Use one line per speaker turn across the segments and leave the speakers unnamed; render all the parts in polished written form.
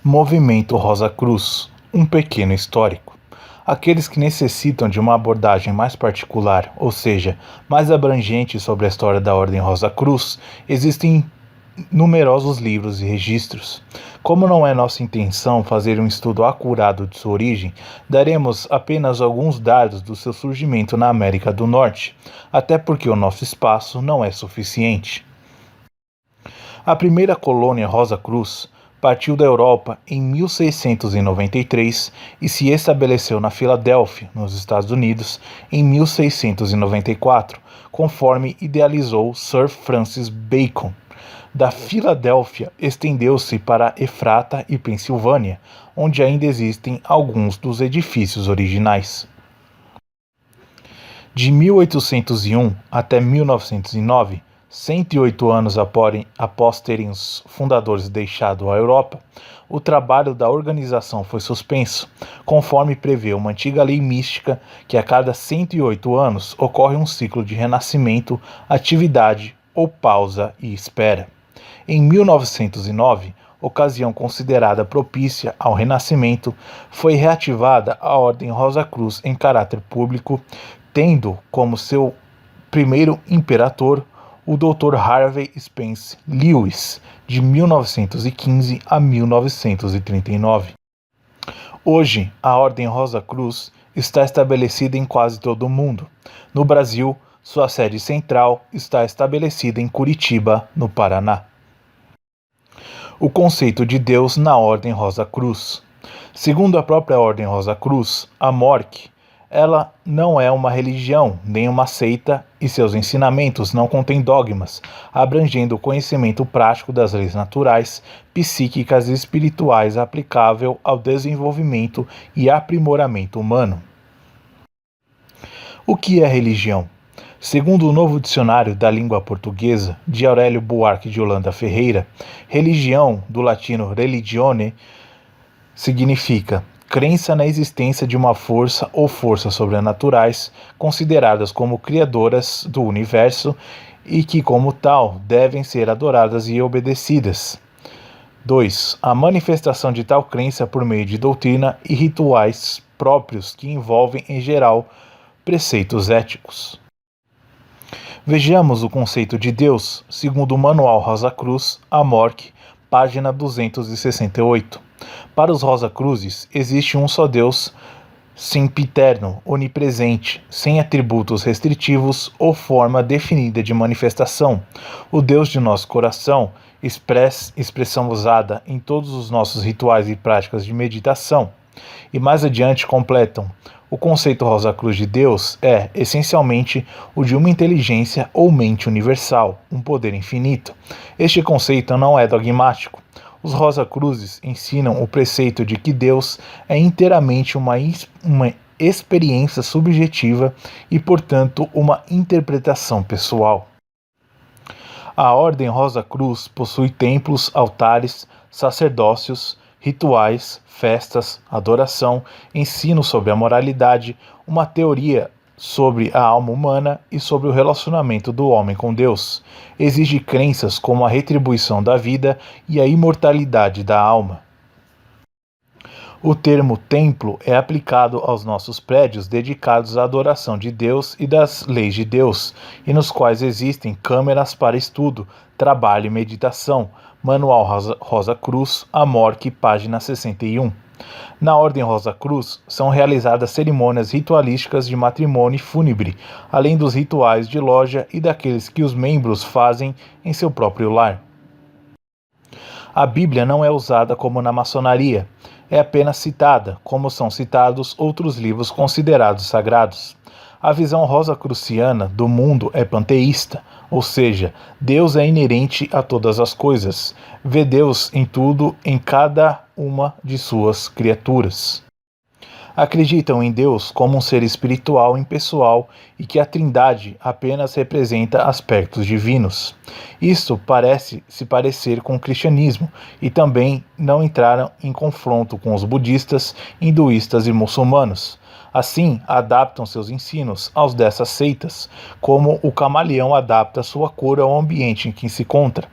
Movimento Rosa Cruz, um pequeno histórico. Aqueles que necessitam de uma abordagem mais particular, ou seja, mais abrangente sobre a história da Ordem Rosa Cruz, existem numerosos livros e registros. Como não é nossa intenção fazer um estudo acurado de sua origem, daremos apenas alguns dados do seu surgimento na América do Norte, até porque o nosso espaço não é suficiente. A primeira colônia Rosa Cruz partiu da Europa em 1693 e se estabeleceu na Filadélfia, nos Estados Unidos, em 1694, conforme idealizou Sir Francis Bacon. Da Filadélfia estendeu-se para Efrata e Pensilvânia, onde ainda existem alguns dos edifícios originais. De 1801 até 1909, 108 anos após terem os fundadores deixado a Europa, o trabalho da organização foi suspenso, conforme prevê uma antiga lei mística que a cada 108 anos ocorre um ciclo de renascimento, atividade ou pausa e espera. Em 1909, ocasião considerada propícia ao renascimento, foi reativada a Ordem Rosa Cruz em caráter público, tendo como seu primeiro imperator o Dr. Harvey Spence Lewis, de 1915 a 1939. Hoje, a Ordem Rosa Cruz está estabelecida em quase todo o mundo. No Brasil, sua sede central está estabelecida em Curitiba, no Paraná. O conceito de Deus na Ordem Rosa Cruz. Segundo a própria Ordem Rosa Cruz, a MORC, ela não é uma religião, nem uma seita, e seus ensinamentos não contêm dogmas, abrangendo o conhecimento prático das leis naturais, psíquicas e espirituais aplicável ao desenvolvimento e aprimoramento humano. O que é religião? Segundo o Novo Dicionário da Língua Portuguesa, de Aurélio Buarque de Holanda Ferreira, religião, do latino religione, significa crença na existência de uma força ou forças sobrenaturais, consideradas como criadoras do universo e que, como tal, devem ser adoradas e obedecidas. 2. A manifestação de tal crença por meio de doutrina e rituais próprios que envolvem, em geral, preceitos éticos. Vejamos o conceito de Deus, segundo o Manual Rosa Cruz, a MORC, página 268. Para os Rosa Cruzes, existe um só Deus, sempiterno, onipresente, sem atributos restritivos ou forma definida de manifestação. O Deus de nosso coração, expressão usada em todos os nossos rituais e práticas de meditação. E mais adiante completam: o conceito Rosa Cruz de Deus é, essencialmente, o de uma inteligência ou mente universal, um poder infinito. Este conceito não é dogmático. Os Rosa Cruzes ensinam o preceito de que Deus é inteiramente uma experiência subjetiva e, portanto, uma interpretação pessoal. A Ordem Rosa Cruz possui templos, altares, sacerdócios, rituais, festas, adoração, ensino sobre a moralidade, uma teoria sobre a alma humana e sobre o relacionamento do homem com Deus. Exige crenças como a retribuição da vida e a imortalidade da alma. O termo templo é aplicado aos nossos prédios dedicados à adoração de Deus e das leis de Deus, e nos quais existem câmeras para estudo, trabalho e meditação. Manual Rosa Cruz, a MORC, página 61. Na Ordem Rosa Cruz, são realizadas cerimônias ritualísticas de matrimônio fúnebre, além dos rituais de loja e daqueles que os membros fazem em seu próprio lar. A Bíblia não é usada como na maçonaria, é apenas citada, como são citados outros livros considerados sagrados. A visão rosacruciana do mundo é panteísta, ou seja, Deus é inerente a todas as coisas, vê Deus em tudo, em cada uma de suas criaturas. Acreditam em Deus como um ser espiritual impessoal e que a Trindade apenas representa aspectos divinos. Isto parece se parecer com o cristianismo e também não entraram em confronto com os budistas, hinduístas e muçulmanos. Assim, adaptam seus ensinos aos dessas seitas, como o camaleão adapta sua cor ao ambiente em que se encontra.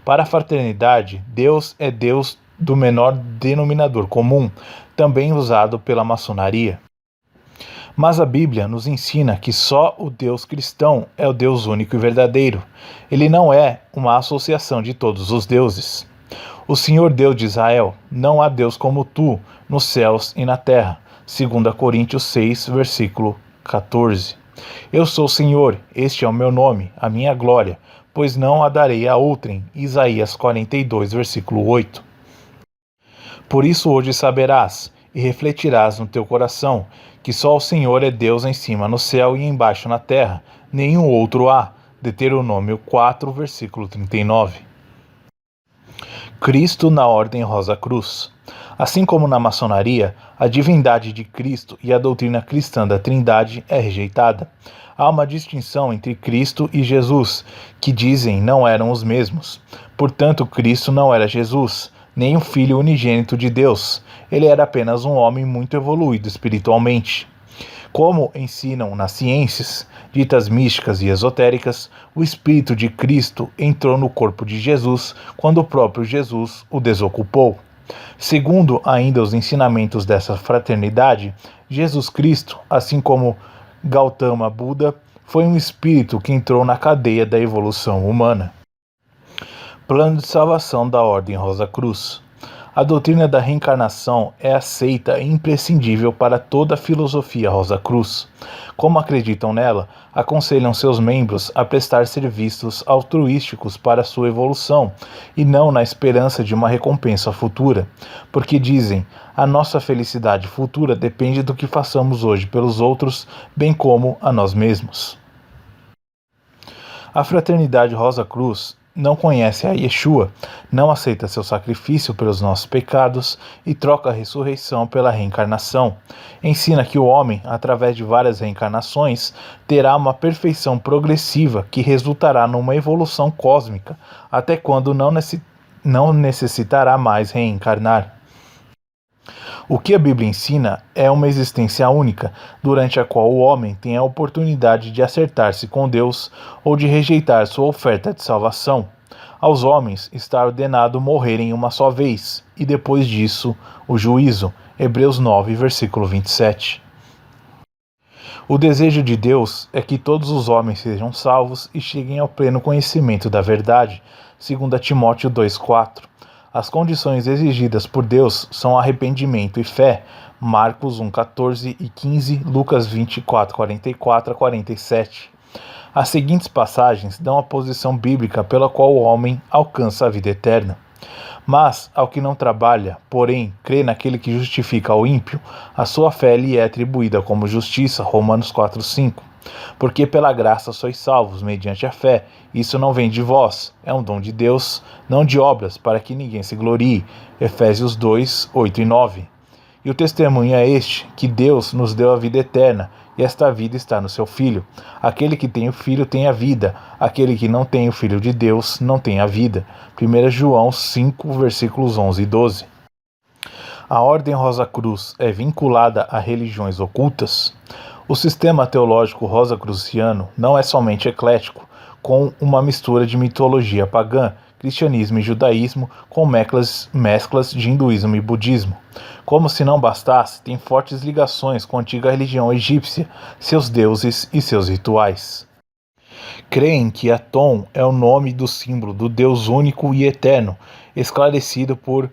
Para a fraternidade, Deus é Deus do menor denominador comum, também usado pela maçonaria. Mas a Bíblia nos ensina que só o Deus cristão é o Deus único e verdadeiro. Ele não é uma associação de todos os deuses. O Senhor Deus de Israel, não há Deus como tu, nos céus e na terra. 2 Coríntios 6, versículo 14. Eu sou o Senhor, este é o meu nome, a minha glória, pois não a darei a outrem. Isaías 42, versículo 8. Por isso hoje saberás e refletirás no teu coração que só o Senhor é Deus em cima no céu e embaixo na terra, nenhum outro há. Deuteronômio 4, versículo 39. Cristo na Ordem Rosa Cruz. Assim como na maçonaria, a divindade de Cristo e a doutrina cristã da Trindade é rejeitada. Há uma distinção entre Cristo e Jesus, que dizem não eram os mesmos. Portanto, Cristo não era Jesus, nem o Filho unigênito de Deus. Ele era apenas um homem muito evoluído espiritualmente. Como ensinam nas ciências, ditas místicas e esotéricas, o Espírito de Cristo entrou no corpo de Jesus quando o próprio Jesus o desocupou. Segundo ainda os ensinamentos dessa fraternidade, Jesus Cristo, assim como Gautama Buda, foi um espírito que entrou na cadeia da evolução humana. Plano de salvação da Ordem Rosa Cruz. A doutrina da reencarnação é aceita e imprescindível para toda a filosofia Rosa Cruz. Como acreditam nela, aconselham seus membros a prestar serviços altruísticos para sua evolução e não na esperança de uma recompensa futura, porque dizem, a nossa felicidade futura depende do que façamos hoje pelos outros, bem como a nós mesmos. A Fraternidade Rosa Cruz não conhece a Yeshua, não aceita seu sacrifício pelos nossos pecados e troca a ressurreição pela reencarnação. Ensina que o homem, através de várias reencarnações, terá uma perfeição progressiva que resultará numa evolução cósmica, até quando não necessitará mais reencarnar. O que a Bíblia ensina é uma existência única, durante a qual o homem tem a oportunidade de acertar-se com Deus ou de rejeitar sua oferta de salvação. Aos homens está ordenado morrerem uma só vez, e depois disso, o juízo. Hebreus 9, versículo 27. O desejo de Deus é que todos os homens sejam salvos e cheguem ao pleno conhecimento da verdade. 2 Timóteo 2,4. As condições exigidas por Deus são arrependimento e fé, Marcos 1,14 e 15, Lucas 24, 44 a 47. As seguintes passagens dão a posição bíblica pela qual o homem alcança a vida eterna. Mas, ao que não trabalha, porém, crê naquele que justifica o ímpio, a sua fé lhe é atribuída como justiça, Romanos 4,5. Porque pela graça sois salvos, mediante a fé. Isso não vem de vós, é um dom de Deus, não de obras, para que ninguém se glorie. Efésios 2, 8 e 9. E o testemunho é este, que Deus nos deu a vida eterna, e esta vida está no seu Filho. Aquele que tem o Filho tem a vida, aquele que não tem o Filho de Deus não tem a vida. 1 João 5, versículos 11 e 12. A Ordem Rosa Cruz é vinculada a religiões ocultas? O sistema teológico rosacruciano não é somente eclético, com uma mistura de mitologia pagã, cristianismo e judaísmo, com mesclas de hinduísmo e budismo. Como se não bastasse, tem fortes ligações com a antiga religião egípcia, seus deuses e seus rituais. Creem que Atom é o nome do símbolo do Deus único e eterno, esclarecido por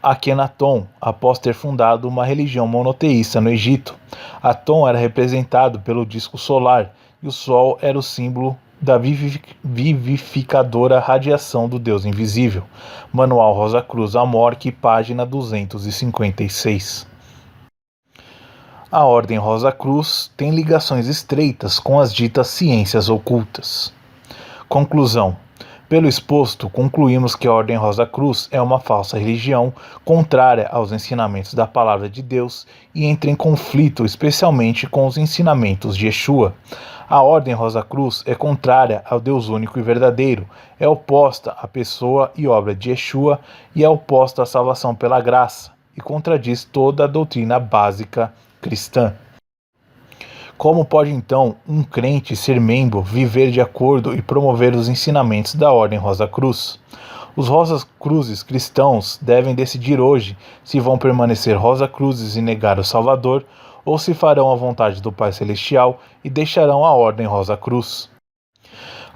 Akhenaton, após ter fundado uma religião monoteísta no Egito. Atom era representado pelo disco solar, e o Sol era o símbolo da vivificadora radiação do Deus invisível. Manual Rosa Cruz Amorque, página 256. A Ordem Rosa Cruz tem ligações estreitas com as ditas ciências ocultas. Conclusão. Pelo exposto, concluímos que a Ordem Rosa Cruz é uma falsa religião, contrária aos ensinamentos da Palavra de Deus e entra em conflito especialmente com os ensinamentos de Yeshua. A Ordem Rosa Cruz é contrária ao Deus único e verdadeiro, é oposta à pessoa e obra de Yeshua e é oposta à salvação pela graça, e contradiz toda a doutrina básica cristã. Como pode então um crente ser membro, viver de acordo e promover os ensinamentos da Ordem Rosa Cruz? Os Rosa Cruzes cristãos devem decidir hoje se vão permanecer Rosa Cruzes e negar o Salvador, ou se farão a vontade do Pai Celestial e deixarão a Ordem Rosa Cruz.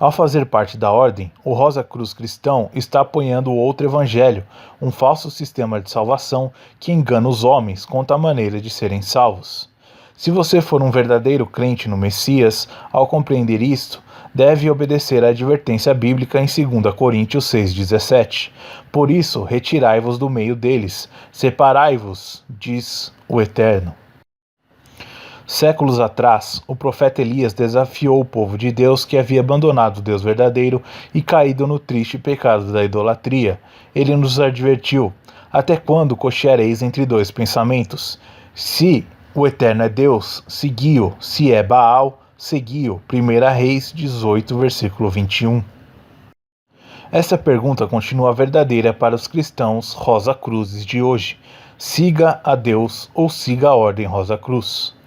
Ao fazer parte da Ordem, o Rosa Cruz cristão está apoiando o outro evangelho, um falso sistema de salvação que engana os homens quanto à maneira de serem salvos. Se você for um verdadeiro crente no Messias, ao compreender isto, deve obedecer à advertência bíblica em 2 Coríntios 6,17. Por isso, retirai-vos do meio deles, separai-vos, diz o Eterno. Séculos atrás, o profeta Elias desafiou o povo de Deus que havia abandonado o Deus verdadeiro e caído no triste pecado da idolatria. Ele nos advertiu: até quando cocheareis entre dois pensamentos? Se o Eterno é Deus, segui-o; se é Baal, segui-o. 1 Reis 18, versículo 21. Essa pergunta continua verdadeira para os cristãos Rosa Cruzes de hoje. Siga a Deus ou siga a Ordem Rosa Cruz?